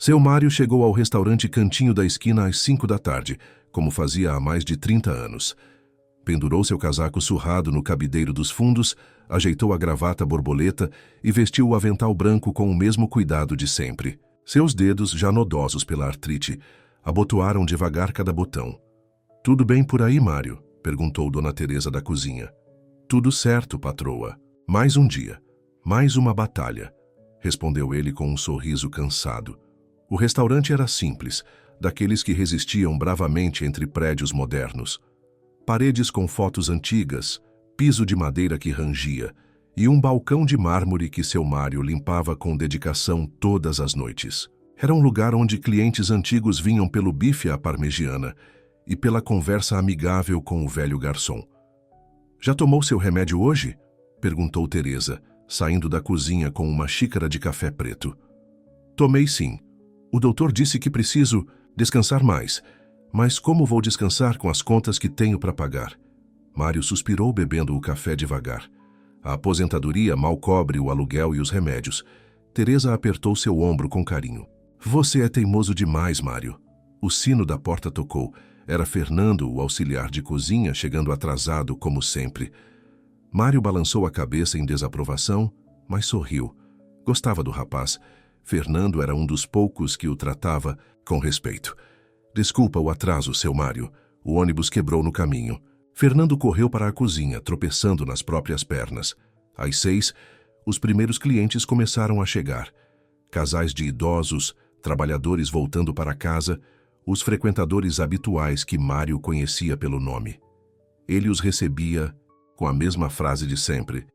Seu Mário chegou ao restaurante Cantinho da Esquina às 5 da tarde, como fazia há mais de 30 anos. Pendurou seu casaco surrado no cabideiro dos fundos, ajeitou a gravata borboleta e vestiu o avental branco com o mesmo cuidado de sempre. Seus dedos, já nodosos pela artrite, abotoaram devagar cada botão. "Tudo bem por aí, Mário?" perguntou Dona Teresa da cozinha. "Tudo certo, patroa. Mais um dia. Mais uma batalha", respondeu ele com um sorriso cansado. O restaurante era simples, daqueles que resistiam bravamente entre prédios modernos. Paredes com fotos antigas, piso de madeira que rangia e um balcão de mármore que seu Mário limpava com dedicação todas as noites. Era um lugar onde clientes antigos vinham pelo bife à parmegiana e pela conversa amigável com o velho garçom. "Já tomou seu remédio hoje?" perguntou Teresa, saindo da cozinha com uma xícara de café preto. "Tomei sim. O doutor disse que preciso descansar mais. Mas como vou descansar com as contas que tenho para pagar?" Mário suspirou bebendo o café devagar. A aposentadoria mal cobre o aluguel e os remédios. Teresa apertou seu ombro com carinho. "Você é teimoso demais, Mário." O sino da porta tocou. Era Fernando, o auxiliar de cozinha, chegando atrasado, como sempre. Mário balançou a cabeça em desaprovação, mas sorriu. Gostava do rapaz. Fernando era um dos poucos que o tratava com respeito. "Desculpa o atraso, seu Mário. O ônibus quebrou no caminho." Fernando correu para a cozinha, tropeçando nas próprias pernas. Às 6, os primeiros clientes começaram a chegar. Casais de idosos, trabalhadores voltando para casa, os frequentadores habituais que Mário conhecia pelo nome. Ele os recebia com a mesma frase de sempre.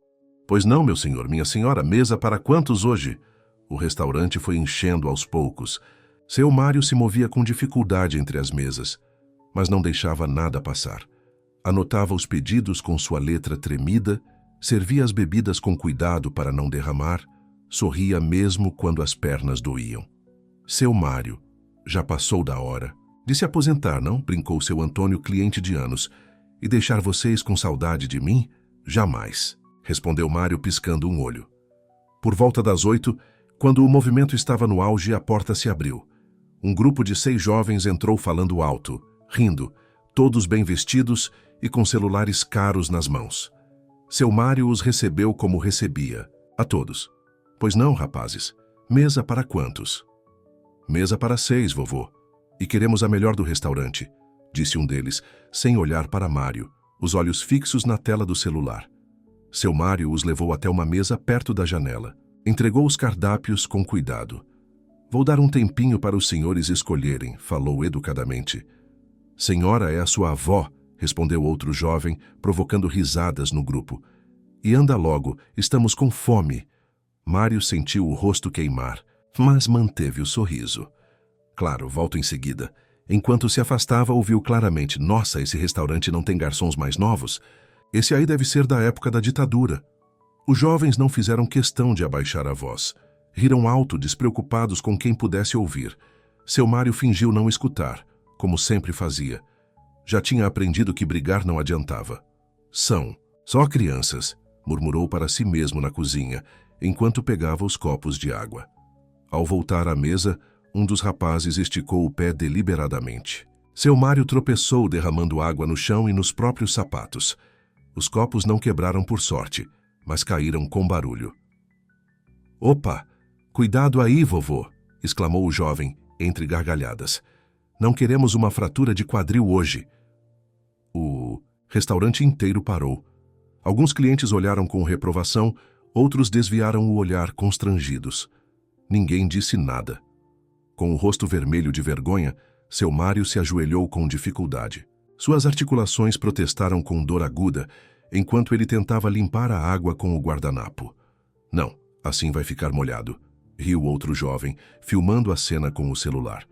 "Pois não, meu senhor, minha senhora, mesa para quantos hoje?" O restaurante foi enchendo aos poucos. Seu Mário se movia com dificuldade entre as mesas, mas não deixava nada passar. Anotava os pedidos com sua letra tremida, servia as bebidas com cuidado para não derramar, sorria mesmo quando as pernas doíam. "Seu Mário, já passou da hora de se aposentar, não?" brincou seu Antônio, cliente de anos. "E deixar vocês com saudade de mim? Jamais", respondeu Mário piscando um olho. Por volta das 8, quando o movimento estava no auge, a porta se abriu. Um grupo de 6 jovens entrou falando alto, rindo, todos bem vestidos e com celulares caros nas mãos. Seu Mário os recebeu como recebia, a todos. "Pois não, rapazes. Mesa para quantos?" "Mesa para 6, vovô. E queremos a melhor do restaurante", disse um deles, sem olhar para Mário, os olhos fixos na tela do celular. Seu Mário os levou até uma mesa perto da janela. Entregou os cardápios com cuidado. "Vou dar um tempinho para os senhores escolherem", falou educadamente. "Senhora é a sua avó", respondeu outro jovem, provocando risadas no grupo. "E anda logo, estamos com fome." Mário sentiu o rosto queimar, mas manteve o sorriso. "Claro, volto em seguida." Enquanto se afastava, ouviu claramente: "Nossa, esse restaurante não tem garçons mais novos? Esse aí deve ser da época da ditadura." Os jovens não fizeram questão de abaixar a voz. Riram alto, despreocupados com quem pudesse ouvir. Seu Mário fingiu não escutar, como sempre fazia. Já tinha aprendido que brigar não adiantava. "São só crianças", murmurou para si mesmo na cozinha, enquanto pegava os copos de água. Ao voltar à mesa, um dos rapazes esticou o pé deliberadamente. Seu Mário tropeçou, derramando água no chão e nos próprios sapatos. Os copos não quebraram por sorte, mas caíram com barulho. "Opa! Cuidado aí, vovô!" exclamou o jovem, entre gargalhadas. "Não queremos uma fratura de quadril hoje." O restaurante inteiro parou. Alguns clientes olharam com reprovação, outros desviaram o olhar constrangidos. Ninguém disse nada. Com o rosto vermelho de vergonha, seu Mário se ajoelhou com dificuldade. Suas articulações protestaram com dor aguda, enquanto ele tentava limpar a água com o guardanapo. "Não, assim vai ficar molhado", riu outro jovem, filmando a cena com o celular.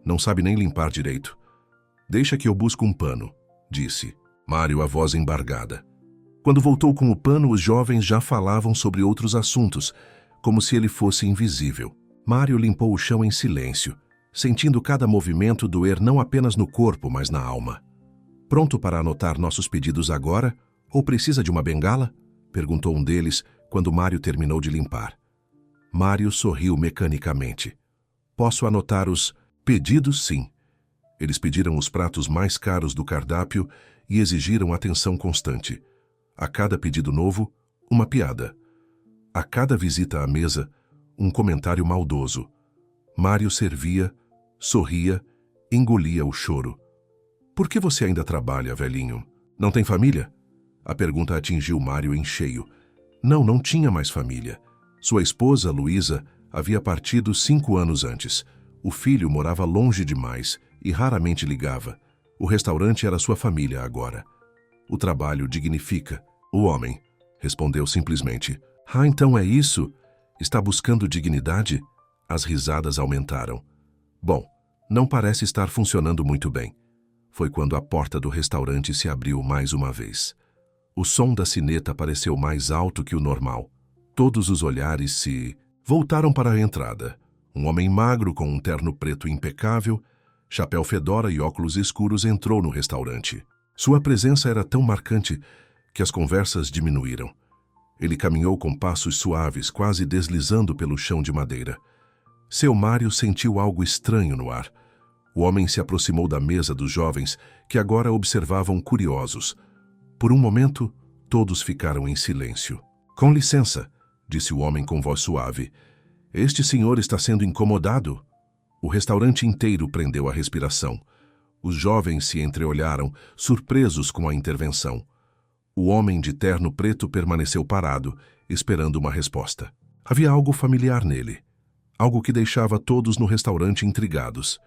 "Não sabe nem limpar direito." "Deixa que eu busco um pano", disse Mário, a voz embargada. Quando voltou com o pano, os jovens já falavam sobre outros assuntos, como se ele fosse invisível. Mário limpou o chão em silêncio, sentindo cada movimento doer não apenas no corpo, mas na alma. "Pronto para anotar nossos pedidos agora? Ou precisa de uma bengala?" perguntou um deles, quando Mário terminou de limpar. Mário sorriu mecanicamente. Posso anotar os pedidos, sim. Eles pediram os pratos mais caros do cardápio e exigiram atenção constante. A cada pedido novo, uma piada. A cada visita à mesa, um comentário maldoso. Mário servia, sorria, engolia o choro. Por que você ainda trabalha, velhinho? Não tem família? A pergunta atingiu Mário em cheio. Não tinha mais família. Sua esposa, Luísa, havia partido 5 anos antes. O filho morava longe demais e raramente ligava. O restaurante era sua família agora. O trabalho dignifica. O homem respondeu simplesmente. Ah, então é isso? Está buscando dignidade? As risadas aumentaram. Bom, não parece estar funcionando muito bem. Foi quando a porta do restaurante se abriu mais uma vez. O som da sineta pareceu mais alto que o normal. Todos os olhares se voltaram para a entrada. Um homem magro com um terno preto impecável, chapéu fedora e óculos escuros entrou no restaurante. Sua presença era tão marcante que as conversas diminuíram. Ele caminhou com passos suaves, quase deslizando pelo chão de madeira. Seu Mário sentiu algo estranho no ar. O homem se aproximou da mesa dos jovens, que agora observavam curiosos. Por um momento, todos ficaram em silêncio. Com licença, disse o homem com voz suave. Este senhor está sendo incomodado? O restaurante inteiro prendeu a respiração. Os jovens se entreolharam, surpresos com a intervenção. O homem de terno preto permaneceu parado, esperando uma resposta. Havia algo familiar nele. Algo que deixava todos no restaurante intrigados.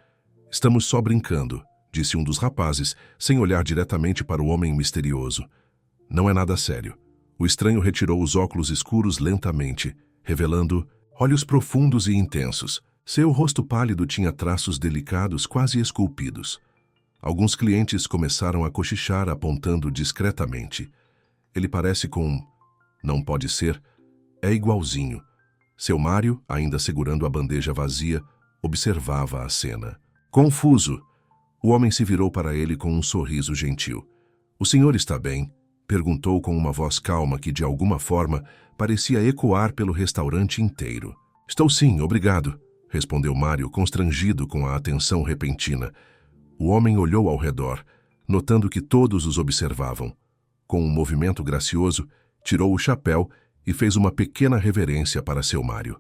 Estamos só brincando, disse um dos rapazes, sem olhar diretamente para o homem misterioso. Não é nada sério. O estranho retirou os óculos escuros lentamente, revelando olhos profundos e intensos. Seu rosto pálido tinha traços delicados, quase esculpidos. Alguns clientes começaram a cochichar, apontando discretamente. Ele parece com... Não pode ser. É igualzinho. Seu Mário, ainda segurando a bandeja vazia, observava a cena. Confuso, o homem se virou para ele com um sorriso gentil. O senhor está bem? Perguntou com uma voz calma que, de alguma forma, parecia ecoar pelo restaurante inteiro. Estou sim, obrigado, respondeu Mário, constrangido com a atenção repentina. O homem olhou ao redor, notando que todos os observavam. Com um movimento gracioso, tirou o chapéu e fez uma pequena reverência para seu Mário.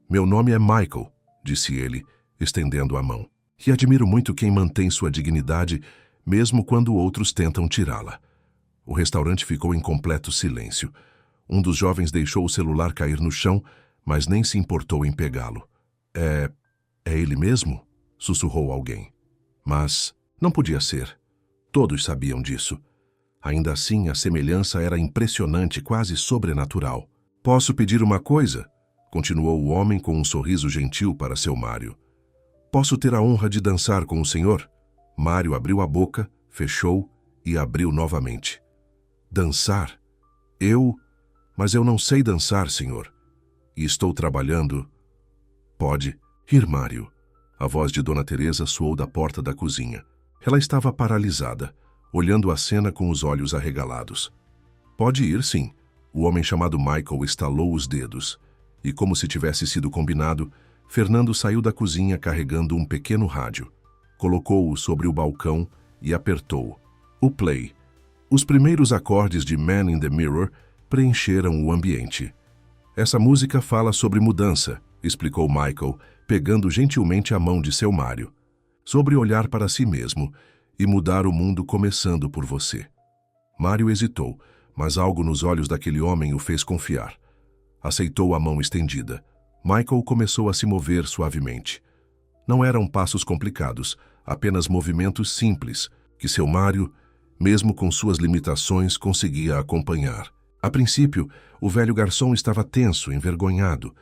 Meu nome é Michael, disse ele, estendendo a mão. E admiro muito quem mantém sua dignidade, mesmo quando outros tentam tirá-la. O restaurante ficou em completo silêncio. Um dos jovens deixou o celular cair no chão, mas nem se importou em pegá-lo. É ele mesmo? Sussurrou alguém. Mas não podia ser. Todos sabiam disso. Ainda assim, a semelhança era impressionante, quase sobrenatural. Posso pedir uma coisa? Continuou o homem com um sorriso gentil para seu Mário. Posso ter a honra de dançar com o senhor? Mário abriu a boca, fechou e abriu novamente. Dançar? Mas eu não sei dançar, senhor. E estou trabalhando... Pode ir, Mário. A voz de Dona Teresa soou da porta da cozinha. Ela estava paralisada, olhando a cena com os olhos arregalados. Pode ir, sim. O homem chamado Michael estalou os dedos. E como se tivesse sido combinado, Fernando saiu da cozinha carregando um pequeno rádio. Colocou-o sobre o balcão e apertou. O play. Os primeiros acordes de Man in the Mirror preencheram o ambiente. Essa música fala sobre mudança, explicou Michael, pegando gentilmente a mão de seu Mário. Sobre olhar para si mesmo e mudar o mundo começando por você. Mário hesitou, mas algo nos olhos daquele homem o fez confiar. Aceitou a mão estendida. Michael começou a se mover suavemente. Não eram passos complicados, apenas movimentos simples, que seu Mário, mesmo com suas limitações, conseguia acompanhar. A princípio, o velho garçom estava tenso, envergonhado,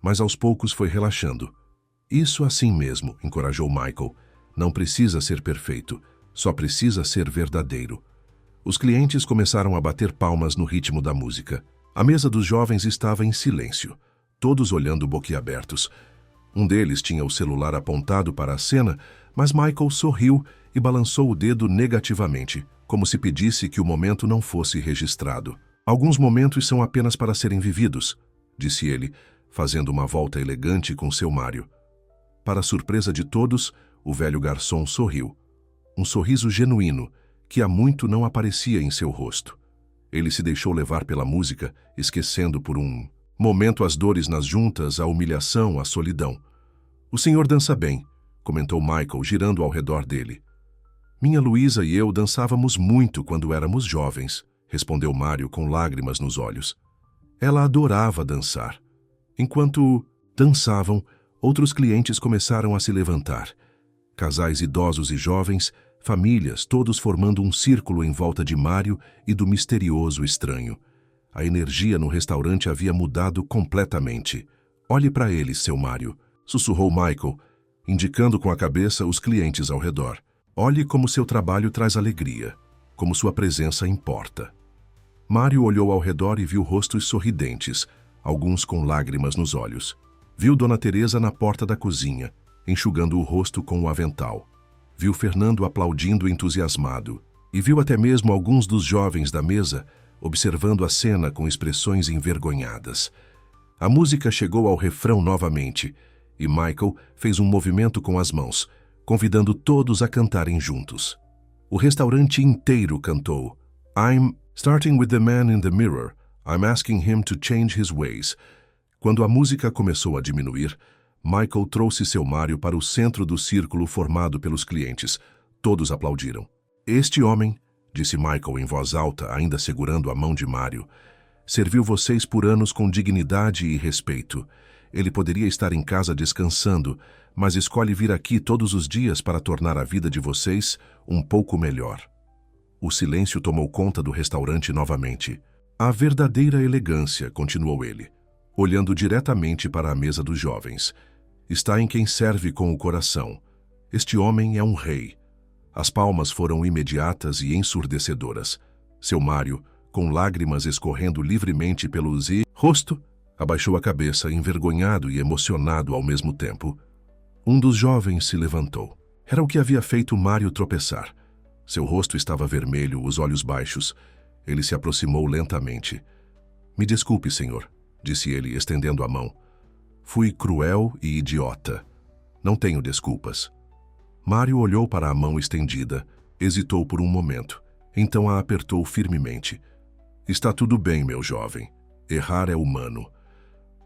mas aos poucos foi relaxando. Isso assim mesmo, encorajou Michael. Não precisa ser perfeito, só precisa ser verdadeiro. Os clientes começaram a bater palmas no ritmo da música. A mesa dos jovens estava em silêncio, todos olhando boquiabertos. Um deles tinha o celular apontado para a cena, mas Michael sorriu e balançou o dedo negativamente, como se pedisse que o momento não fosse registrado. Alguns momentos são apenas para serem vividos, disse ele, fazendo uma volta elegante com seu Mário. Para a surpresa de todos, o velho garçom sorriu. Um sorriso genuíno, que há muito não aparecia em seu rosto. Ele se deixou levar pela música, esquecendo por um momento as dores nas juntas, a humilhação, a solidão. "O senhor dança bem", comentou Michael, girando ao redor dele. "Minha Luísa e eu dançávamos muito quando éramos jovens", respondeu Mário com lágrimas nos olhos. Ela adorava dançar. Enquanto dançavam, outros clientes começaram a se levantar. Casais idosos e jovens, famílias, todos formando um círculo em volta de Mário e do misterioso estranho. A energia no restaurante havia mudado completamente. "Olhe para ele, seu Mário", sussurrou Michael, indicando com a cabeça os clientes ao redor. "Olhe como seu trabalho traz alegria, como sua presença importa." Mário olhou ao redor e viu rostos sorridentes, alguns com lágrimas nos olhos. Viu Dona Teresa na porta da cozinha, enxugando o rosto com o avental. Viu Fernando aplaudindo entusiasmado. E viu até mesmo alguns dos jovens da mesa observando a cena com expressões envergonhadas. A música chegou ao refrão novamente, e Michael fez um movimento com as mãos, convidando todos a cantarem juntos. O restaurante inteiro cantou. "I'm starting with the man in the mirror. I'm asking him to change his ways." Quando a música começou a diminuir, Michael trouxe seu Mário para o centro do círculo formado pelos clientes. Todos aplaudiram. "Este homem", disse Michael em voz alta, ainda segurando a mão de Mário, "serviu vocês por anos com dignidade e respeito. Ele poderia estar em casa descansando, mas escolhe vir aqui todos os dias para tornar a vida de vocês um pouco melhor." O silêncio tomou conta do restaurante novamente. "A verdadeira elegância", continuou ele, olhando diretamente para a mesa dos jovens, "está em quem serve com o coração. Este homem é um rei." As palmas foram imediatas e ensurdecedoras. Seu Mário, com lágrimas escorrendo livremente pelo rosto, abaixou a cabeça, envergonhado e emocionado ao mesmo tempo. Um dos jovens se levantou. Era o que havia feito Mário tropeçar. Seu rosto estava vermelho, os olhos baixos. Ele se aproximou lentamente. "Me desculpe, senhor", disse ele, estendendo a mão. "Fui cruel e idiota. Não tenho desculpas." Mário olhou para a mão estendida, hesitou por um momento, então a apertou firmemente. "Está tudo bem, meu jovem. Errar é humano."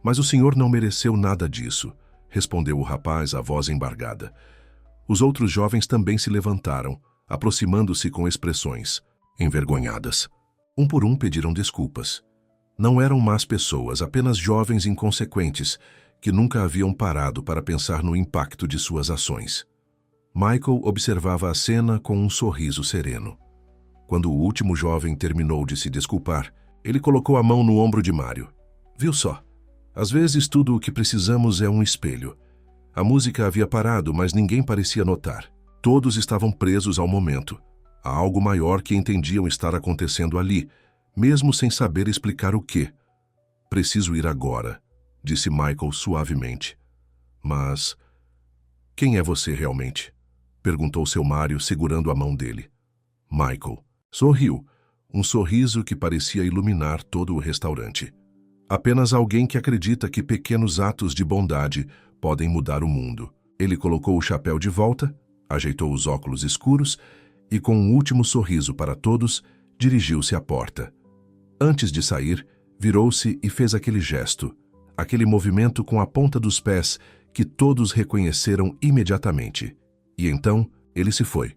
"Mas o senhor não mereceu nada disso", respondeu o rapaz, a voz embargada. Os outros jovens também se levantaram, aproximando-se com expressões envergonhadas. Um por um pediram desculpas. Não eram más pessoas, apenas jovens inconsequentes, que nunca haviam parado para pensar no impacto de suas ações. Michael observava a cena com um sorriso sereno. Quando o último jovem terminou de se desculpar, ele colocou a mão no ombro de Mário. "Viu só? Às vezes tudo o que precisamos é um espelho." A música havia parado, mas ninguém parecia notar. Todos estavam presos ao momento. Há algo maior que entendiam estar acontecendo ali, mesmo sem saber explicar o quê. "Preciso ir agora", disse Michael suavemente. "Mas quem é você realmente?" perguntou seu Mário, segurando a mão dele. Michael sorriu, um sorriso que parecia iluminar todo o restaurante. "Apenas alguém que acredita que pequenos atos de bondade podem mudar o mundo." Ele colocou o chapéu de volta, ajeitou os óculos escuros e, com um último sorriso para todos, dirigiu-se à porta. Antes de sair, virou-se e fez aquele gesto, aquele movimento com a ponta dos pés que todos reconheceram imediatamente. E então, ele se foi.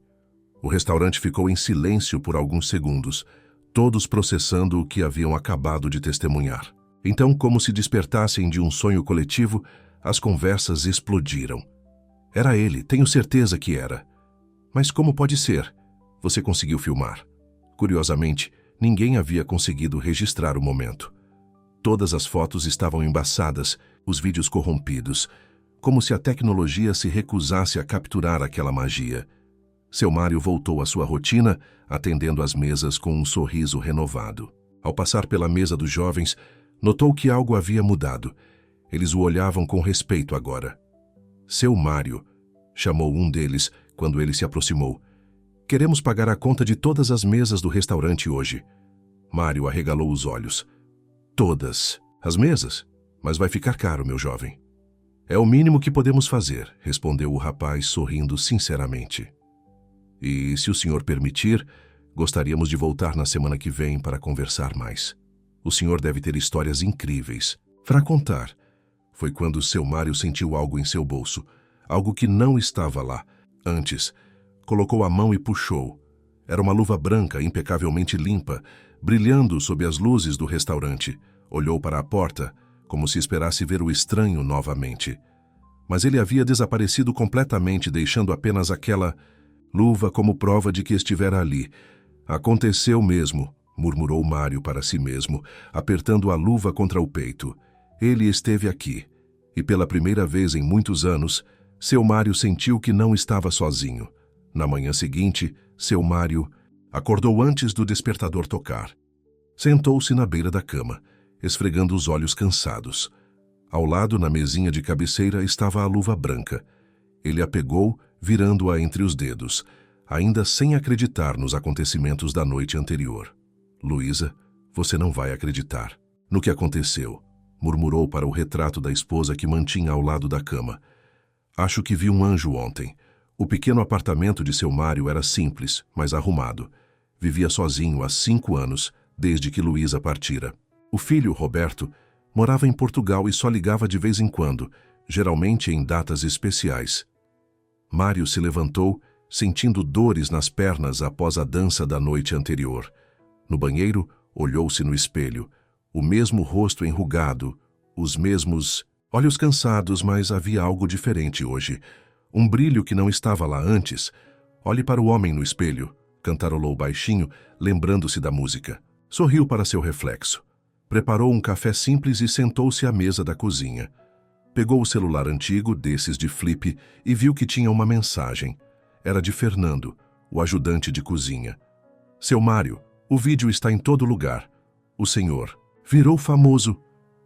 O restaurante ficou em silêncio por alguns segundos, todos processando o que haviam acabado de testemunhar. Então, como se despertassem de um sonho coletivo, as conversas explodiram. "Era ele, tenho certeza que era." "Mas como pode ser? Você conseguiu filmar?" Curiosamente, ninguém havia conseguido registrar o momento. Todas as fotos estavam embaçadas, os vídeos corrompidos, como se a tecnologia se recusasse a capturar aquela magia. Seu Mário voltou à sua rotina, atendendo às mesas com um sorriso renovado. Ao passar pela mesa dos jovens, notou que algo havia mudado. Eles o olhavam com respeito agora. "Seu Mário", chamou um deles quando ele se aproximou. "Queremos pagar a conta de todas as mesas do restaurante hoje." Mário arregalou os olhos. "Todas as mesas? Mas vai ficar caro, meu jovem." É o mínimo que podemos fazer, respondeu o rapaz, sorrindo sinceramente. E, se o senhor permitir, gostaríamos de voltar na semana que vem para conversar mais. O senhor deve ter histórias incríveis para contar. Foi quando seu Mário sentiu algo em seu bolso, algo que não estava lá. Antes, colocou a mão e puxou. Era uma luva branca, impecavelmente limpa, brilhando sob as luzes do restaurante. Olhou para a porta, como se esperasse ver o estranho novamente. Mas ele havia desaparecido completamente, deixando apenas aquela luva como prova de que estivera ali. Aconteceu mesmo, murmurou Mário para si mesmo, apertando a luva contra o peito. Ele esteve aqui. E pela primeira vez em muitos anos, seu Mário sentiu que não estava sozinho. Na manhã seguinte, seu Mário acordou antes do despertador tocar. Sentou-se na beira da cama, esfregando os olhos cansados. Ao lado, na mesinha de cabeceira, estava a luva branca. Ele a pegou, virando-a entre os dedos, ainda sem acreditar nos acontecimentos da noite anterior. Luísa, você não vai acreditar no que aconteceu, murmurou para o retrato da esposa que mantinha ao lado da cama. Acho que vi um anjo ontem. O pequeno apartamento de seu Mário era simples, mas arrumado. Vivia sozinho há 5 anos, desde que Luísa partira. O filho, Roberto, morava em Portugal e só ligava de vez em quando, geralmente em datas especiais. Mário se levantou, sentindo dores nas pernas após a dança da noite anterior. No banheiro, olhou-se no espelho. O mesmo rosto enrugado, os mesmos olhos cansados, mas havia algo diferente hoje. Um brilho que não estava lá antes. Olhe para o homem no espelho, cantarolou baixinho, lembrando-se da música. Sorriu para seu reflexo. Preparou um café simples e sentou-se à mesa da cozinha. Pegou o celular antigo, desses de flip, e viu que tinha uma mensagem. Era de Fernando, o ajudante de cozinha. Seu Mário, o vídeo está em todo lugar. O senhor virou famoso.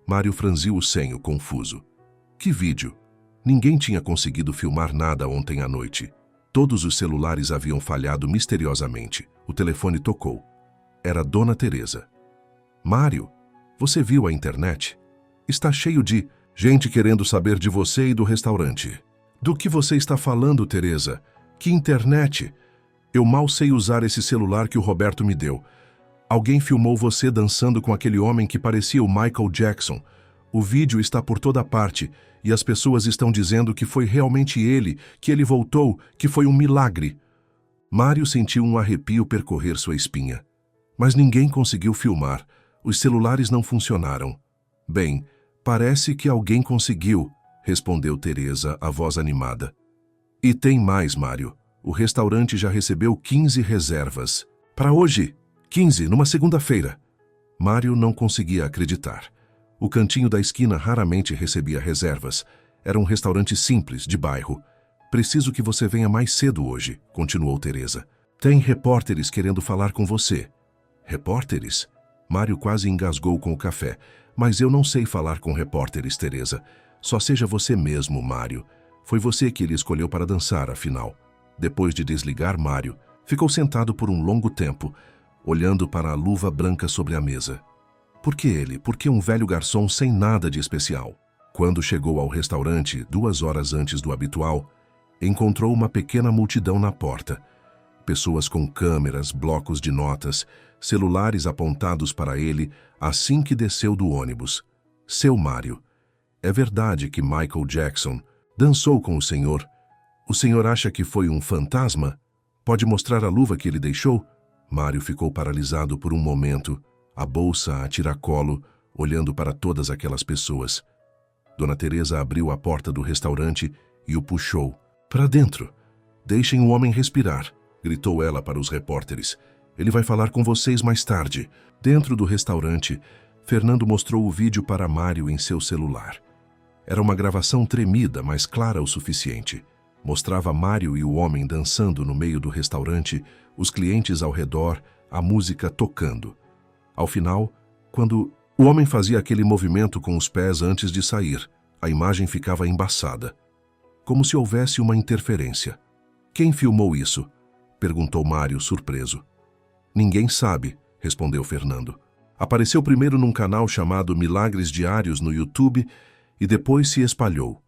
Mário franziu o senho, confuso. Que vídeo? Ninguém tinha conseguido filmar nada ontem à noite. Todos os celulares haviam falhado misteriosamente. O telefone tocou. Era Dona Teresa. Mário, você viu a internet? Está cheio de gente querendo saber de você e do restaurante. Do que você está falando, Teresa? Que internet? Eu mal sei usar esse celular que o Roberto me deu. Alguém filmou você dançando com aquele homem que parecia o Michael Jackson. O vídeo está por toda parte e as pessoas estão dizendo que foi realmente ele, que ele voltou, que foi um milagre. Mário sentiu um arrepio percorrer sua espinha. Mas ninguém conseguiu filmar. Os celulares não funcionaram. Bem, parece que alguém conseguiu, respondeu Teresa, a voz animada. E tem mais, Mário. O restaurante já recebeu 15 reservas. Para hoje? 15, numa segunda-feira. Mário não conseguia acreditar. O cantinho da esquina raramente recebia reservas. Era um restaurante simples, de bairro. Preciso que você venha mais cedo hoje, continuou Teresa. Tem repórteres querendo falar com você. Repórteres? Mário quase engasgou com o café. Mas eu não sei falar com repórteres, Teresa. Só seja você mesmo, Mário. Foi você que ele escolheu para dançar, afinal. Depois de desligar Mário, ficou sentado por um longo tempo, olhando para a luva branca sobre a mesa. Por que ele? Por que um velho garçom sem nada de especial? Quando chegou ao restaurante, 2 horas antes do habitual, encontrou uma pequena multidão na porta. Pessoas com câmeras, blocos de notas, celulares apontados para ele assim que desceu do ônibus. Seu Mário. É verdade que Michael Jackson dançou com o senhor. O senhor acha que foi um fantasma? Pode mostrar a luva que ele deixou? Mário ficou paralisado por um momento, a bolsa a tiracolo, olhando para todas aquelas pessoas. Dona Teresa abriu a porta do restaurante e o puxou. Para dentro. Deixem o homem respirar, gritou ela para os repórteres. Ele vai falar com vocês mais tarde. Dentro do restaurante, Fernando mostrou o vídeo para Mário em seu celular. Era uma gravação tremida, mas clara o suficiente. Mostrava Mário e o homem dançando no meio do restaurante, os clientes ao redor, a música tocando. Ao final, quando o homem fazia aquele movimento com os pés antes de sair, a imagem ficava embaçada. Como se houvesse uma interferência. Quem filmou isso? Perguntou Mário, surpreso. Ninguém sabe, respondeu Fernando. Apareceu primeiro num canal chamado Milagres Diários no YouTube e depois se espalhou.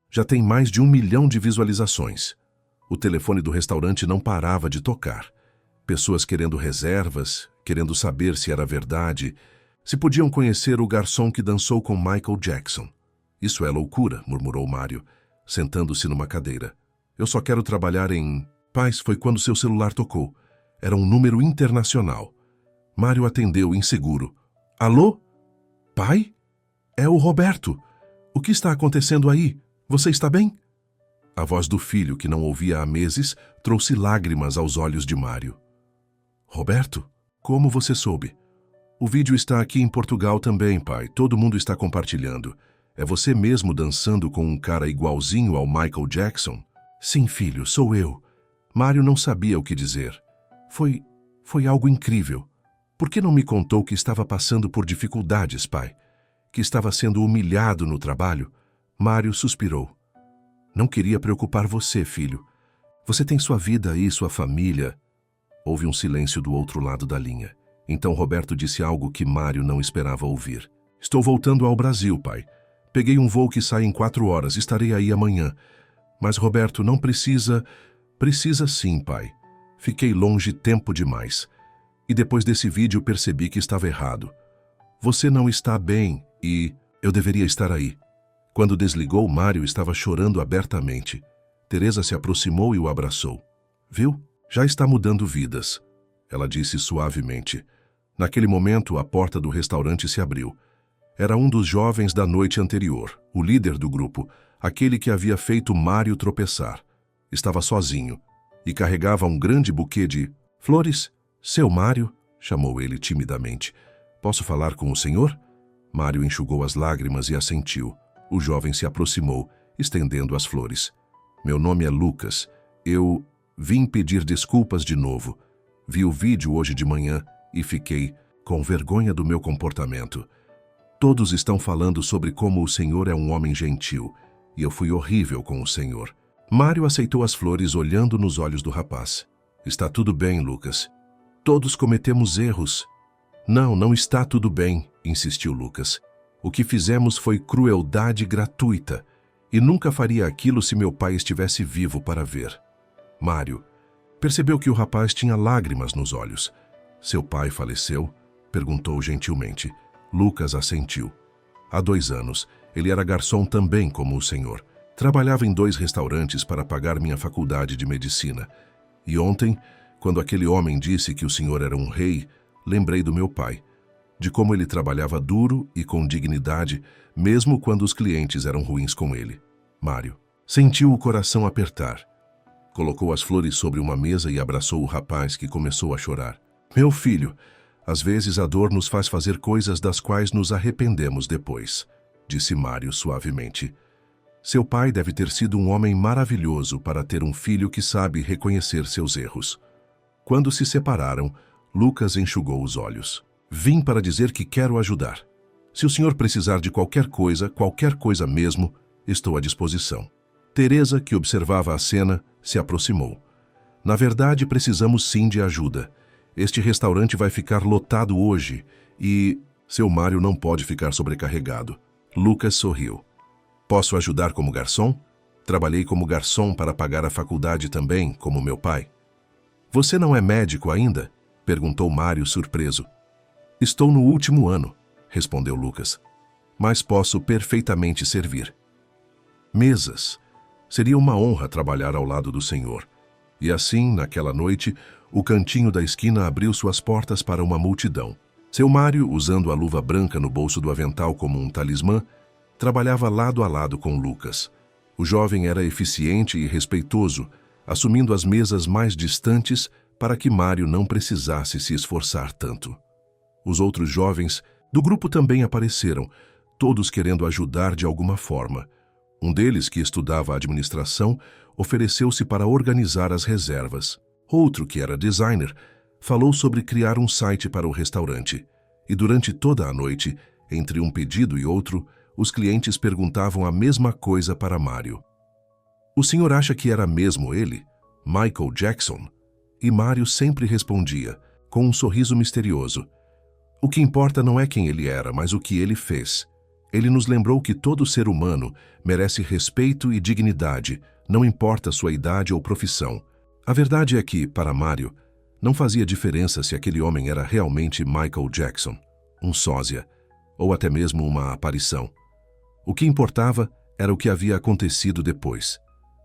Já tem mais de 1 milhão de visualizações. O telefone do restaurante não parava de tocar. Pessoas querendo reservas, querendo saber se era verdade, se podiam conhecer o garçom que dançou com Michael Jackson. Isso é loucura, murmurou Mário, sentando-se numa cadeira. Eu só quero trabalhar em... Paz, foi quando seu celular tocou. Era um número internacional. Mário atendeu, inseguro. Alô? Pai? É o Roberto. O que está acontecendo aí? Você está bem? A voz do filho, que não ouvia há meses, trouxe lágrimas aos olhos de Mário. Roberto, como você soube? O vídeo está aqui em Portugal também, pai. Todo mundo está compartilhando. É você mesmo dançando com um cara igualzinho ao Michael Jackson? Sim, filho, sou eu. Mário não sabia o que dizer. Foi algo incrível. Por que não me contou que estava passando por dificuldades, pai? Que estava sendo humilhado no trabalho? Mário suspirou. Não queria preocupar você, filho. Você tem sua vida e sua família. Houve um silêncio do outro lado da linha. Então Roberto disse algo que Mário não esperava ouvir. Estou voltando ao Brasil, pai. Peguei um voo que sai em 4 horas. Estarei aí amanhã. Mas Roberto, não precisa... Precisa sim, pai. Fiquei longe tempo demais. E depois desse vídeo percebi que estava errado. Você não está bem e eu deveria estar aí. Quando desligou, Mário estava chorando abertamente. Teresa se aproximou e o abraçou. Viu? Já está mudando vidas. Ela disse suavemente. Naquele momento, a porta do restaurante se abriu. Era um dos jovens da noite anterior, o líder do grupo, aquele que havia feito Mário tropeçar. Estava sozinho e carregava um grande buquê de flores. Seu Mário, chamou ele timidamente. Posso falar com o senhor? Mário enxugou as lágrimas e assentiu. O jovem se aproximou, estendendo as flores. Meu nome é Lucas. Eu vim pedir desculpas de novo. Vi o vídeo hoje de manhã e fiquei com vergonha do meu comportamento. Todos estão falando sobre como o senhor é um homem gentil, e eu fui horrível com o senhor. Mário aceitou as flores olhando nos olhos do rapaz. Está tudo bem, Lucas. Todos cometemos erros. Não está tudo bem, insistiu Lucas. O que fizemos foi crueldade gratuita, e nunca faria aquilo se meu pai estivesse vivo para ver. Mário percebeu que o rapaz tinha lágrimas nos olhos. Seu pai faleceu? Perguntou gentilmente. Lucas assentiu. Há 2 anos, ele era garçom também como o senhor. Trabalhava em 2 restaurantes para pagar minha faculdade de medicina. E ontem, quando aquele homem disse que o senhor era um rei, lembrei do meu pai, de como ele trabalhava duro e com dignidade, mesmo quando os clientes eram ruins com ele. Mário sentiu o coração apertar. Colocou as flores sobre uma mesa e abraçou o rapaz, que começou a chorar. Meu filho, às vezes a dor nos faz fazer coisas das quais nos arrependemos depois, disse Mário suavemente. Seu pai deve ter sido um homem maravilhoso para ter um filho que sabe reconhecer seus erros. Quando se separaram, Lucas enxugou os olhos. Vim para dizer que quero ajudar. Se o senhor precisar de qualquer coisa mesmo, estou à disposição. Teresa, que observava a cena, se aproximou. Na verdade, precisamos sim de ajuda. Este restaurante vai ficar lotado hoje e seu Mário não pode ficar sobrecarregado. Lucas sorriu. Posso ajudar como garçom? Trabalhei como garçom para pagar a faculdade também, como meu pai. Você não é médico ainda? Perguntou Mário surpreso. Estou no último ano, respondeu Lucas. Mas posso perfeitamente servir. Mesas. Seria uma honra trabalhar ao lado do senhor. E assim, naquela noite, o cantinho da esquina abriu suas portas para uma multidão. Seu Mário, usando a luva branca no bolso do avental como um talismã, trabalhava lado a lado com Lucas. O jovem era eficiente e respeitoso, assumindo as mesas mais distantes para que Mário não precisasse se esforçar tanto. Os outros jovens do grupo também apareceram, todos querendo ajudar de alguma forma. Um deles, que estudava administração, ofereceu-se para organizar as reservas. Outro, que era designer, falou sobre criar um site para o restaurante. E durante toda a noite, entre um pedido e outro, os clientes perguntavam a mesma coisa para Mário. O senhor acha que era mesmo ele, Michael Jackson? E Mário sempre respondia, com um sorriso misterioso. O que importa não é quem ele era, mas o que ele fez. Ele nos lembrou que todo ser humano merece respeito e dignidade, não importa sua idade ou profissão. A verdade é que, para Mário, não fazia diferença se aquele homem era realmente Michael Jackson, um sósia, ou até mesmo uma aparição. O que importava era o que havia acontecido depois.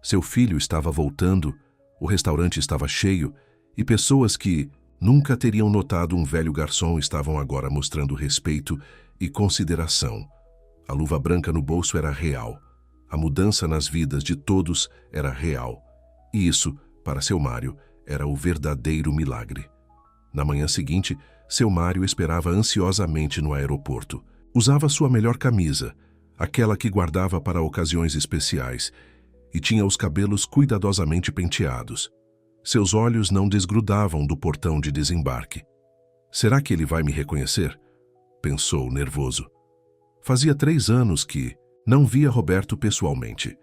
Seu filho estava voltando, o restaurante estava cheio, e pessoas que nunca teriam notado um velho garçom estavam agora mostrando respeito e consideração. A luva branca no bolso era real. A mudança nas vidas de todos era real. E isso, para seu Mário, era o verdadeiro milagre. Na manhã seguinte, seu Mário esperava ansiosamente no aeroporto. Usava sua melhor camisa, aquela que guardava para ocasiões especiais, e tinha os cabelos cuidadosamente penteados. Seus olhos não desgrudavam do portão de desembarque. Será que ele vai me reconhecer? Pensou, nervoso. Fazia 3 anos que não via Roberto pessoalmente.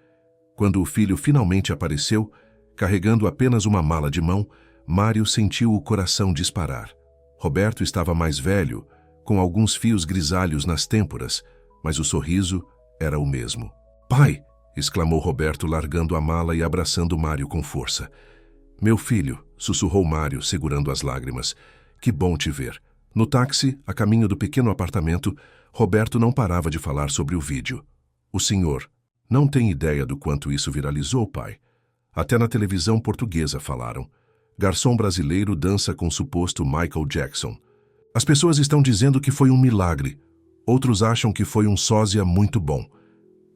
Quando o filho finalmente apareceu, carregando apenas uma mala de mão, Mário sentiu o coração disparar. Roberto estava mais velho, com alguns fios grisalhos nas têmporas, mas o sorriso era o mesmo. "Pai!" exclamou Roberto, largando a mala e abraçando Mário com força. "Meu filho", sussurrou Mário, segurando as lágrimas. "Que bom te ver." No táxi, a caminho do pequeno apartamento, Roberto não parava de falar sobre o vídeo. "O senhor não tem ideia do quanto isso viralizou, pai. Até na televisão portuguesa falaram. Garçom brasileiro dança com suposto Michael Jackson. As pessoas estão dizendo que foi um milagre. Outros acham que foi um sósia muito bom.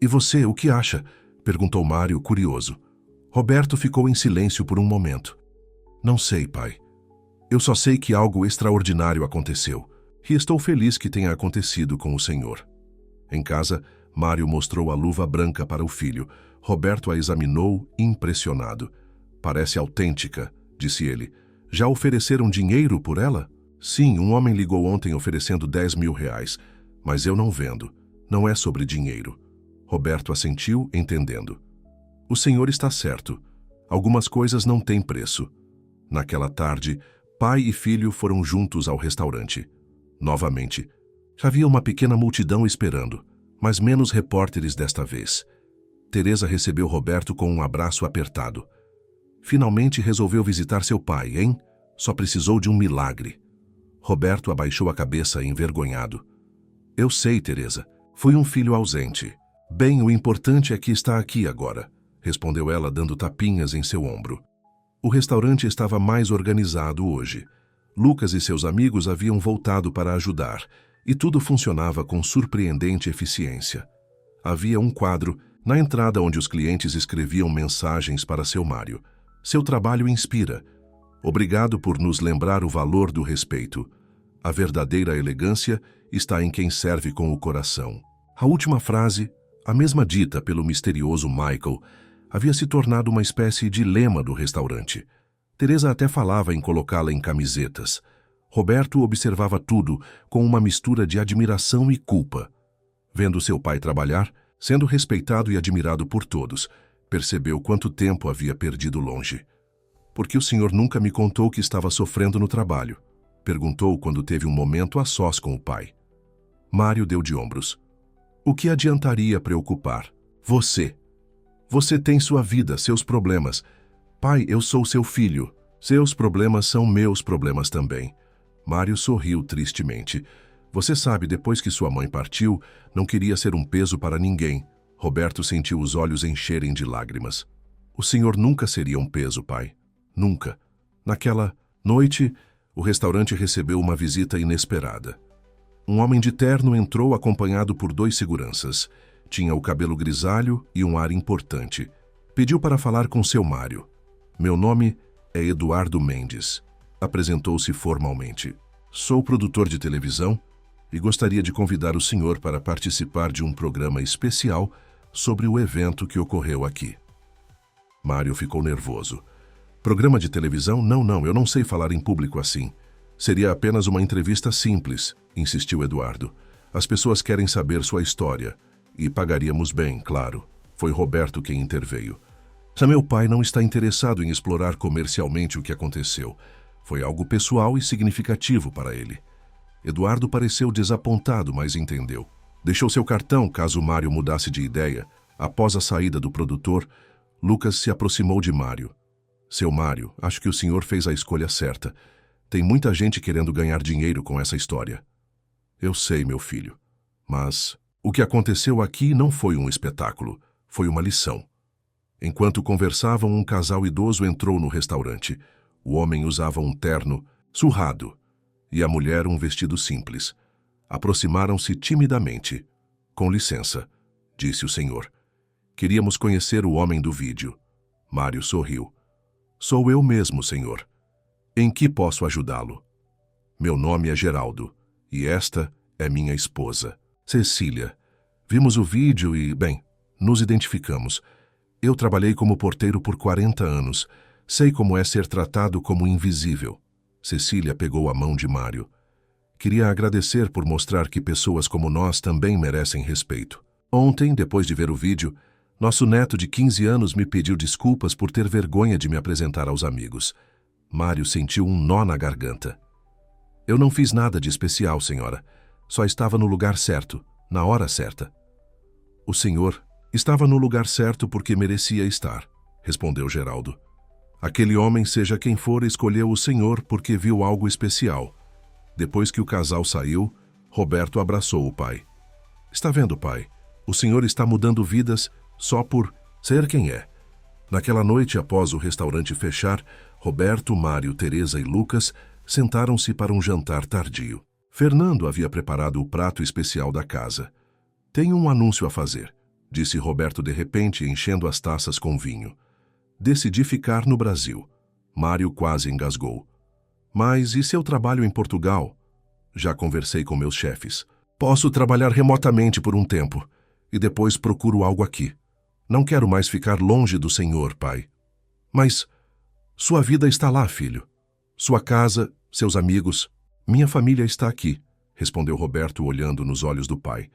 E você, o que acha?" perguntou Mário, curioso. Roberto ficou em silêncio por um momento. "Não sei, pai. Eu só sei que algo extraordinário aconteceu. E estou feliz que tenha acontecido com o senhor." Em casa, Mário mostrou a luva branca para o filho. Roberto a examinou, impressionado. "Parece autêntica", disse ele. "Já ofereceram dinheiro por ela?" "Sim, um homem ligou ontem oferecendo 10 mil reais. Mas eu não vendo. Não é sobre dinheiro." Roberto assentiu, entendendo. "O senhor está certo. Algumas coisas não têm preço." Naquela tarde, pai e filho foram juntos ao restaurante. Novamente, havia uma pequena multidão esperando, mas menos repórteres desta vez. Teresa recebeu Roberto com um abraço apertado. "Finalmente resolveu visitar seu pai, hein? Só precisou de um milagre." Roberto abaixou a cabeça envergonhado. "Eu sei, Teresa. Fui um filho ausente." "Bem, o importante é que está aqui agora", respondeu ela, dando tapinhas em seu ombro. O restaurante estava mais organizado hoje. Lucas e seus amigos haviam voltado para ajudar, e tudo funcionava com surpreendente eficiência. Havia um quadro na entrada onde os clientes escreviam mensagens para seu Mário. "Seu trabalho inspira. Obrigado por nos lembrar o valor do respeito. A verdadeira elegância está em quem serve com o coração." A última frase, a mesma dita pelo misterioso Michael, havia se tornado uma espécie de lema do restaurante. Teresa até falava em colocá-la em camisetas. Roberto observava tudo com uma mistura de admiração e culpa. Vendo seu pai trabalhar, sendo respeitado e admirado por todos, percebeu quanto tempo havia perdido longe. "Por que o senhor nunca me contou que estava sofrendo no trabalho?" perguntou quando teve um momento a sós com o pai. Mário deu de ombros. "O que adiantaria preocupar? Você. Você tem sua vida, seus problemas. Pai, eu sou seu filho. Seus problemas são meus problemas também." Mário sorriu tristemente. "Você sabe, depois que sua mãe partiu, não queria ser um peso para ninguém." Roberto sentiu os olhos encherem de lágrimas. "O senhor nunca seria um peso, pai. Nunca." Naquela noite, o restaurante recebeu uma visita inesperada. Um homem de terno entrou acompanhado por 2 seguranças. Tinha o cabelo grisalho e um ar importante. Pediu para falar com seu Mário. "Meu nome é Eduardo Mendes." Apresentou-se formalmente. "Sou produtor de televisão e gostaria de convidar o senhor para participar de um programa especial sobre o evento que ocorreu aqui." Mário ficou nervoso. "Programa de televisão? Não, eu não sei falar em público assim. Seria apenas uma entrevista simples", insistiu Eduardo. "As pessoas querem saber sua história. E pagaríamos bem, claro." Foi Roberto quem interveio. "Meu pai não está interessado em explorar comercialmente o que aconteceu. Foi algo pessoal e significativo para ele." Eduardo pareceu desapontado, mas entendeu. Deixou seu cartão caso Mário mudasse de ideia. Após a saída do produtor, Lucas se aproximou de Mário. Seu Mário, acho que o senhor fez a escolha certa. Tem muita gente querendo ganhar dinheiro com essa história. Eu sei, meu filho. Mas o que aconteceu aqui não foi um espetáculo, foi uma lição. Enquanto conversavam, um casal idoso entrou no restaurante. O homem usava um terno surrado e a mulher um vestido simples. Aproximaram-se timidamente. Com licença, disse o senhor. Queríamos conhecer o homem do vídeo. Mário sorriu. Sou eu mesmo, senhor. Em que posso ajudá-lo? Meu nome é Geraldo e esta é minha esposa, Cecília. Vimos o vídeo e, bem, nos identificamos. Eu trabalhei como porteiro por 40 anos. Sei como é ser tratado como invisível. Cecília pegou a mão de Mário. Queria agradecer por mostrar que pessoas como nós também merecem respeito. Ontem, depois de ver o vídeo, nosso neto de 15 anos me pediu desculpas por ter vergonha de me apresentar aos amigos. Mário sentiu um nó na garganta. Eu não fiz nada de especial, senhora. Só estava no lugar certo, na hora certa. O senhor estava no lugar certo porque merecia estar, respondeu Geraldo. Aquele homem, seja quem for, escolheu o senhor porque viu algo especial. Depois que o casal saiu, Roberto abraçou o pai. Está vendo, pai? O senhor está mudando vidas só por ser quem é. Naquela noite, após o restaurante fechar, Roberto, Mário, Teresa e Lucas sentaram-se para um jantar tardio. Fernando havia preparado o prato especial da casa. Tenho um anúncio a fazer, disse Roberto de repente, enchendo as taças com vinho. Decidi ficar no Brasil. Mário quase engasgou. Mas e seu trabalho em Portugal? Já conversei com meus chefes. Posso trabalhar remotamente por um tempo e depois procuro algo aqui. Não quero mais ficar longe do senhor, pai. Mas sua vida está lá, filho. Sua casa, seus amigos. Minha família está aqui, respondeu Roberto olhando nos olhos do pai.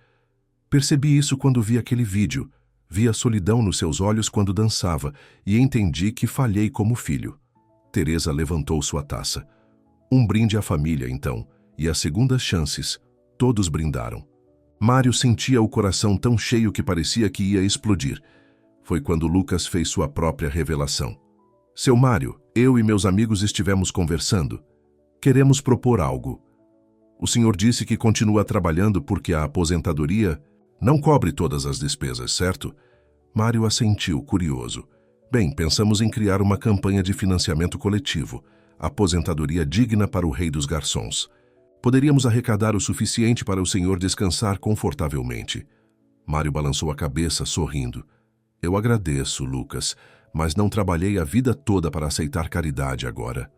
Percebi isso quando vi aquele vídeo. Vi a solidão nos seus olhos quando dançava e entendi que falhei como filho. Teresa levantou sua taça. Um brinde à família, então, e as segundas chances. Todos brindaram. Mário sentia o coração tão cheio que parecia que ia explodir. Foi quando Lucas fez sua própria revelação. Seu Mário, eu e meus amigos estivemos conversando. Queremos propor algo. O senhor disse que continua trabalhando porque a aposentadoria não cobre todas as despesas, certo? Mário assentiu, curioso. Bem, pensamos em criar uma campanha de financiamento coletivo. Aposentadoria digna para o rei dos garçons. Poderíamos arrecadar o suficiente para o senhor descansar confortavelmente. Mário balançou a cabeça, sorrindo. Eu agradeço, Lucas, mas não trabalhei a vida toda para aceitar caridade agora.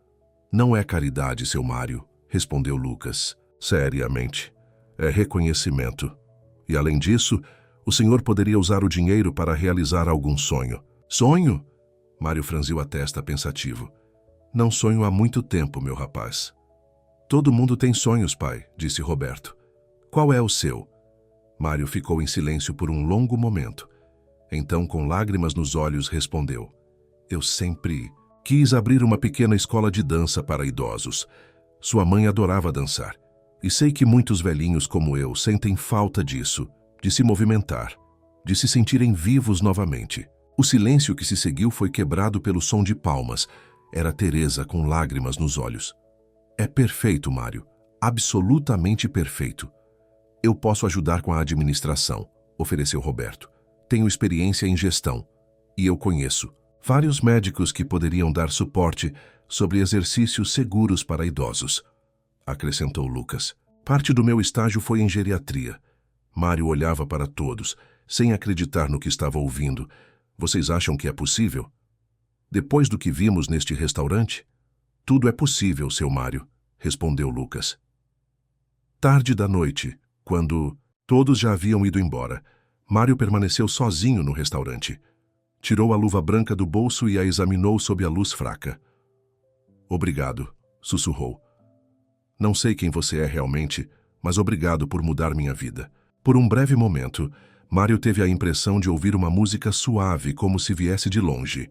Não é caridade, seu Mário, respondeu Lucas, seriamente. É reconhecimento. E além disso, o senhor poderia usar o dinheiro para realizar algum sonho. Sonho? Mário franziu a testa pensativo. Não sonho há muito tempo, meu rapaz. Todo mundo tem sonhos, pai, disse Roberto. Qual é o seu? Mário ficou em silêncio por um longo momento. Então, com lágrimas nos olhos, respondeu. Eu sempre quis abrir uma pequena escola de dança para idosos. Sua mãe adorava dançar. E sei que muitos velhinhos como eu sentem falta disso, de se movimentar, de se sentirem vivos novamente. O silêncio que se seguiu foi quebrado pelo som de palmas. Era Teresa com lágrimas nos olhos. É perfeito, Mário. Absolutamente perfeito. Eu posso ajudar com a administração, ofereceu Roberto. Tenho experiência em gestão. E eu conheço vários médicos que poderiam dar suporte sobre exercícios seguros para idosos, acrescentou Lucas. Parte do meu estágio foi em geriatria. Mário olhava para todos, sem acreditar no que estava ouvindo. Vocês acham que é possível? Depois do que vimos neste restaurante? Tudo é possível, seu Mário, respondeu Lucas. Tarde da noite, quando todos já haviam ido embora, Mário permaneceu sozinho no restaurante. Tirou a luva branca do bolso e a examinou sob a luz fraca. Obrigado, sussurrou. Não sei quem você é realmente, mas obrigado por mudar minha vida. Por um breve momento, Mário teve a impressão de ouvir uma música suave como se viesse de longe.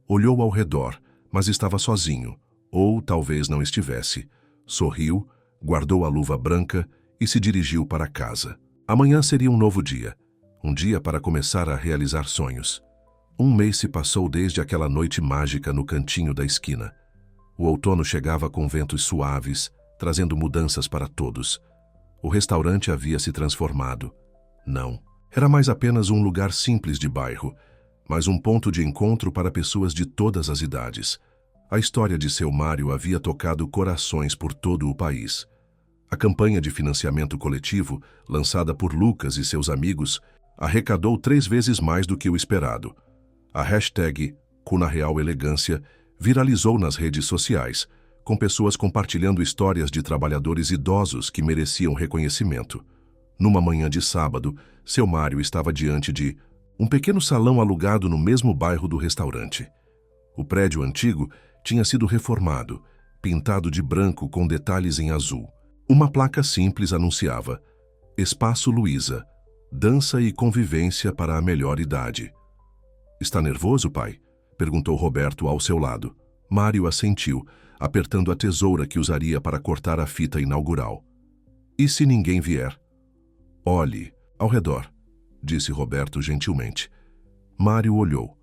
Olhou ao redor, mas estava sozinho, ou talvez não estivesse. Sorriu, guardou a luva branca e se dirigiu para casa. Amanhã seria um novo dia, um dia para começar a realizar sonhos. Um mês se passou desde aquela noite mágica no cantinho da esquina. O outono chegava com ventos suaves, trazendo mudanças para todos. O restaurante havia se transformado. Não, era mais apenas um lugar simples de bairro, mas um ponto de encontro para pessoas de todas as idades. A história de seu Mário havia tocado corações por todo o país. A campanha de financiamento coletivo, lançada por Lucas e seus amigos, arrecadou 3 vezes mais do que o esperado. A hashtag Cuna Real Elegância viralizou nas redes sociais, com pessoas compartilhando histórias de trabalhadores idosos que mereciam reconhecimento. Numa manhã de sábado, seu Mário estava diante de um pequeno salão alugado no mesmo bairro do restaurante. O prédio antigo tinha sido reformado, pintado de branco com detalhes em azul. Uma placa simples anunciava: Espaço Luísa, dança e convivência para a melhor idade. Está nervoso, pai? Perguntou Roberto ao seu lado. Mário assentiu, apertando a tesoura que usaria para cortar a fita inaugural. E se ninguém vier? Olhe ao redor, disse Roberto gentilmente. Mário olhou.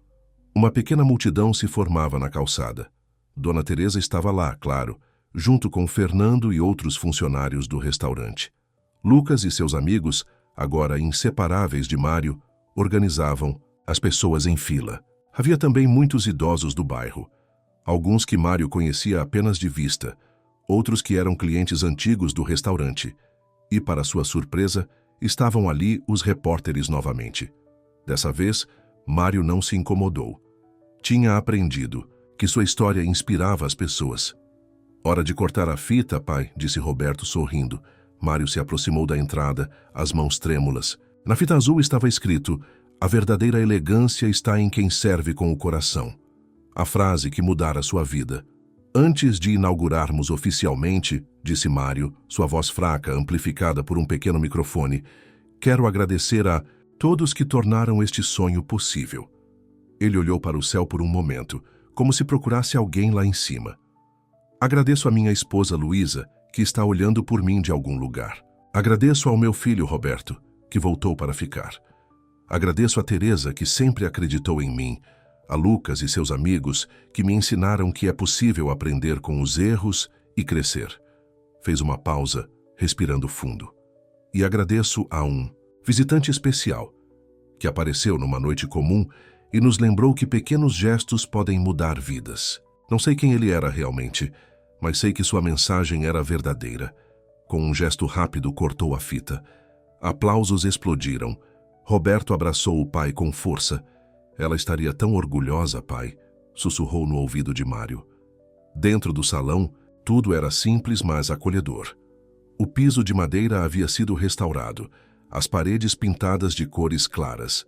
Uma pequena multidão se formava na calçada. Dona Teresa estava lá, claro, junto com Fernando e outros funcionários do restaurante. Lucas e seus amigos, agora inseparáveis de Mário, organizavam as pessoas em fila. Havia também muitos idosos do bairro. Alguns que Mário conhecia apenas de vista, outros que eram clientes antigos do restaurante. E, para sua surpresa, estavam ali os repórteres novamente. Dessa vez, Mário não se incomodou. Tinha aprendido que sua história inspirava as pessoas. Hora de cortar a fita, pai, disse Roberto sorrindo. Mário se aproximou da entrada, as mãos trêmulas. Na fita azul estava escrito: A verdadeira elegância está em quem serve com o coração. A frase que mudara sua vida. Antes de inaugurarmos oficialmente, disse Mário, sua voz fraca, amplificada por um pequeno microfone, quero agradecer a todos que tornaram este sonho possível. Ele olhou para o céu por um momento, como se procurasse alguém lá em cima. Agradeço a minha esposa Luísa, que está olhando por mim de algum lugar. Agradeço ao meu filho Roberto, que voltou para ficar. Agradeço a Teresa, que sempre acreditou em mim, a Lucas e seus amigos, que me ensinaram que é possível aprender com os erros e crescer. Fez uma pausa, respirando fundo. E agradeço a um visitante especial, que apareceu numa noite comum e nos lembrou que pequenos gestos podem mudar vidas. Não sei quem ele era realmente, mas sei que sua mensagem era verdadeira. Com um gesto rápido cortou a fita. Aplausos explodiram. Roberto abraçou o pai com força. Ela estaria tão orgulhosa, pai, sussurrou no ouvido de Mário. Dentro do salão, tudo era simples, mas acolhedor. O piso de madeira havia sido restaurado, as paredes pintadas de cores claras.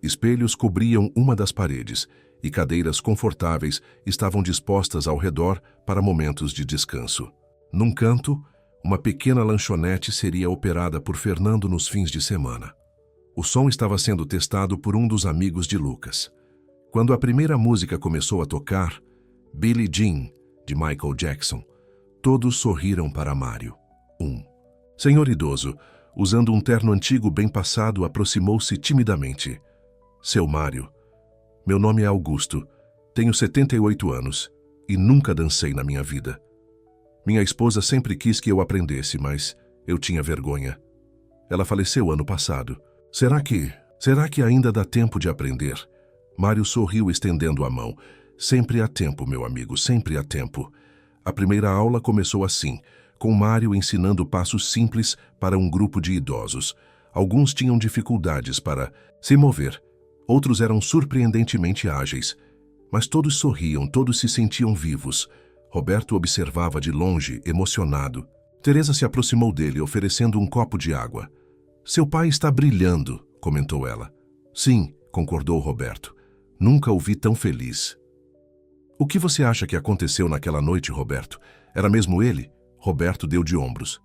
Espelhos cobriam uma das paredes e cadeiras confortáveis estavam dispostas ao redor para momentos de descanso. Num canto, uma pequena lanchonete seria operada por Fernando nos fins de semana. O som estava sendo testado por um dos amigos de Lucas. Quando a primeira música começou a tocar, Billie Jean, de Michael Jackson, todos sorriram para Mário. Senhor idoso, usando um terno antigo bem passado, aproximou-se timidamente. Seu Mário, meu nome é Augusto, tenho 78 anos e nunca dancei na minha vida. Minha esposa sempre quis que eu aprendesse, mas eu tinha vergonha. Ela faleceu ano passado. Será que ainda dá tempo de aprender? Mário sorriu estendendo a mão. Sempre há tempo, meu amigo, sempre há tempo. A primeira aula começou assim, com Mário ensinando passos simples para um grupo de idosos. Alguns tinham dificuldades para se mover, outros eram surpreendentemente ágeis. Mas todos sorriam, todos se sentiam vivos. Roberto observava de longe, emocionado. Teresa se aproximou dele, oferecendo um copo de água. Seu pai está brilhando, comentou ela. Sim, concordou Roberto. Nunca o vi tão feliz. O que você acha que aconteceu naquela noite, Roberto? Era mesmo ele? Roberto deu de ombros.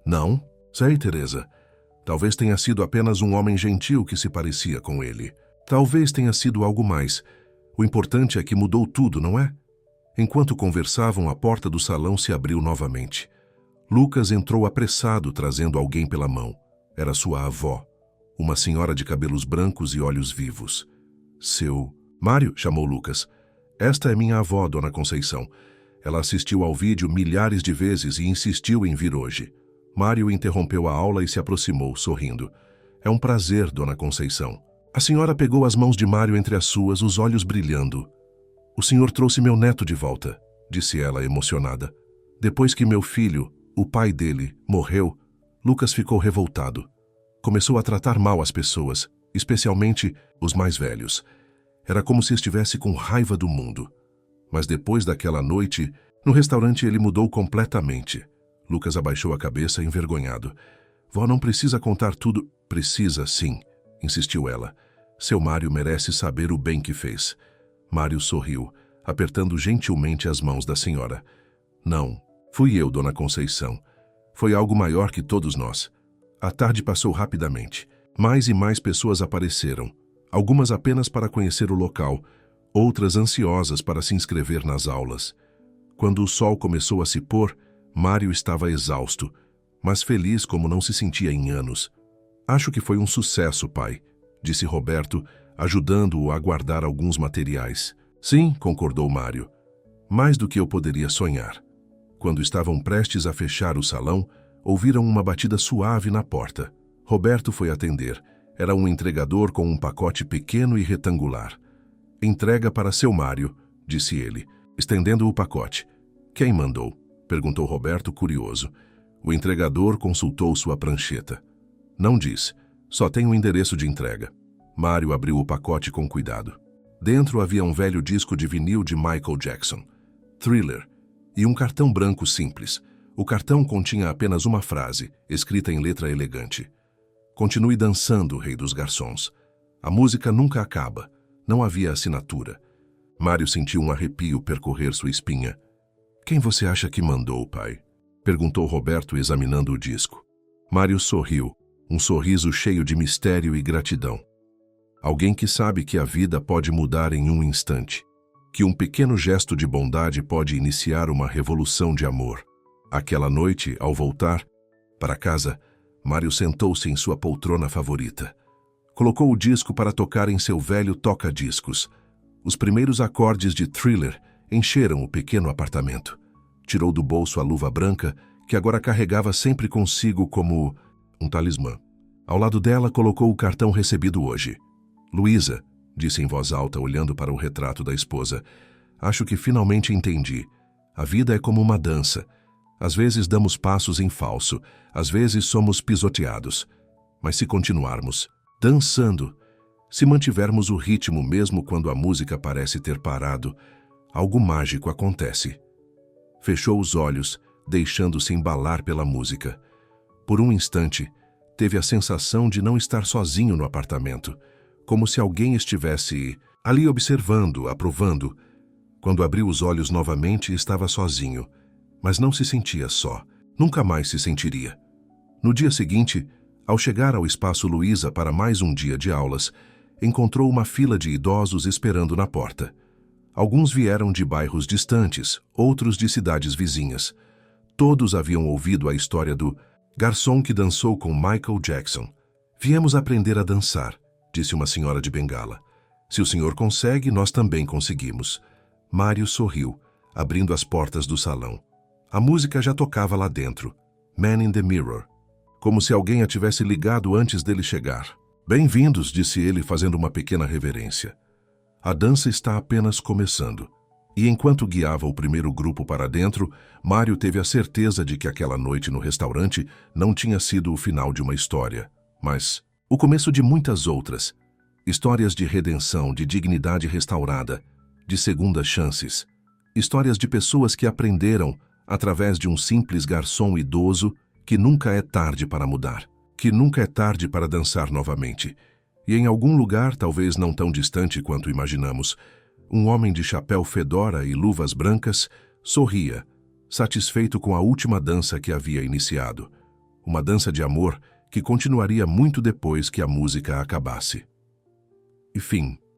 Não, sei, Teresa. Talvez tenha sido apenas um homem gentil que se parecia com ele. Talvez tenha sido algo mais. O importante é que mudou tudo, não é? Enquanto conversavam, a porta do salão se abriu novamente. Lucas entrou apressado, trazendo alguém pela mão. Era sua avó, uma senhora de cabelos brancos e olhos vivos. Mário, chamou Lucas. Esta é minha avó, Dona Conceição. Ela assistiu ao vídeo milhares de vezes e insistiu em vir hoje. Mário interrompeu a aula e se aproximou, sorrindo. É um prazer, Dona Conceição. A senhora pegou as mãos de Mário entre as suas, os olhos brilhando. O senhor trouxe meu neto de volta, disse ela, emocionada. Depois que meu filho, o pai dele, morreu, Lucas ficou revoltado. Começou a tratar mal as pessoas, especialmente os mais velhos. Era como se estivesse com raiva do mundo. Mas depois daquela noite, no restaurante ele mudou completamente. Lucas abaixou a cabeça, envergonhado. Vó não precisa contar tudo. Precisa, sim, insistiu ela. Seu Mário merece saber o bem que fez. Mário sorriu, apertando gentilmente as mãos da senhora. Não, fui eu, Dona Conceição. Foi algo maior que todos nós. A tarde passou rapidamente. Mais e mais pessoas apareceram. Algumas apenas para conhecer o local, outras ansiosas para se inscrever nas aulas. Quando o sol começou a se pôr, Mário estava exausto, mas feliz como não se sentia em anos. Acho que foi um sucesso, pai, disse Roberto, ajudando-o a guardar alguns materiais. Sim, concordou Mário. Mais do que eu poderia sonhar. Quando estavam prestes a fechar o salão, ouviram uma batida suave na porta. Roberto foi atender. Era um entregador com um pacote pequeno e retangular. Entrega para seu Mário, disse ele, estendendo o pacote. Quem mandou? Perguntou Roberto, curioso. O entregador consultou sua prancheta. Não diz, só tem o endereço de entrega. Mário abriu o pacote com cuidado. Dentro havia um velho disco de vinil de Michael Jackson, Thriller, e um cartão branco simples. O cartão continha apenas uma frase, escrita em letra elegante. Continue dançando, rei dos garçons. A música nunca acaba. Não havia assinatura. Mário sentiu um arrepio percorrer sua espinha. Quem você acha que mandou, pai? Perguntou Roberto, examinando o disco. Mário sorriu, um sorriso cheio de mistério e gratidão. Alguém que sabe que a vida pode mudar em um instante, que um pequeno gesto de bondade pode iniciar uma revolução de amor. Aquela noite, ao voltar para casa, Mário sentou-se em sua poltrona favorita. Colocou o disco para tocar em seu velho toca-discos. Os primeiros acordes de Thriller encheram o pequeno apartamento. Tirou do bolso a luva branca, que agora carregava sempre consigo como um talismã. Ao lado dela, colocou o cartão recebido hoje. Luísa, disse em voz alta, olhando para o retrato da esposa, acho que finalmente entendi. A vida é como uma dança. Às vezes damos passos em falso, às vezes somos pisoteados. Mas se continuarmos dançando, se mantivermos o ritmo mesmo quando a música parece ter parado, algo mágico acontece. Fechou os olhos, deixando-se embalar pela música. Por um instante, teve a sensação de não estar sozinho no apartamento, como se alguém estivesse ali observando, aprovando. Quando abriu os olhos novamente, estava sozinho, mas não se sentia só. Nunca mais se sentiria. No dia seguinte, ao chegar ao Espaço Luísa para mais um dia de aulas, encontrou uma fila de idosos esperando na porta. Alguns vieram de bairros distantes, outros de cidades vizinhas. Todos haviam ouvido a história do garçom que dançou com Michael Jackson. Viemos aprender a dançar, disse uma senhora de bengala. Se o senhor consegue, nós também conseguimos. Mário sorriu, abrindo as portas do salão. A música já tocava lá dentro, Man in the Mirror, como se alguém a tivesse ligado antes dele chegar. Bem-vindos, disse ele, fazendo uma pequena reverência. A dança está apenas começando. E enquanto guiava o primeiro grupo para dentro, Mário teve a certeza de que aquela noite no restaurante não tinha sido o final de uma história, mas o começo de muitas outras. Histórias de redenção, de dignidade restaurada, de segundas chances. Histórias de pessoas que aprenderam, através de um simples garçom idoso, que nunca é tarde para mudar, que nunca é tarde para dançar novamente. E em algum lugar, talvez não tão distante quanto imaginamos, um homem de chapéu fedora e luvas brancas sorria, satisfeito com a última dança que havia iniciado. Uma dança de amor que continuaria muito depois que a música acabasse. E fim.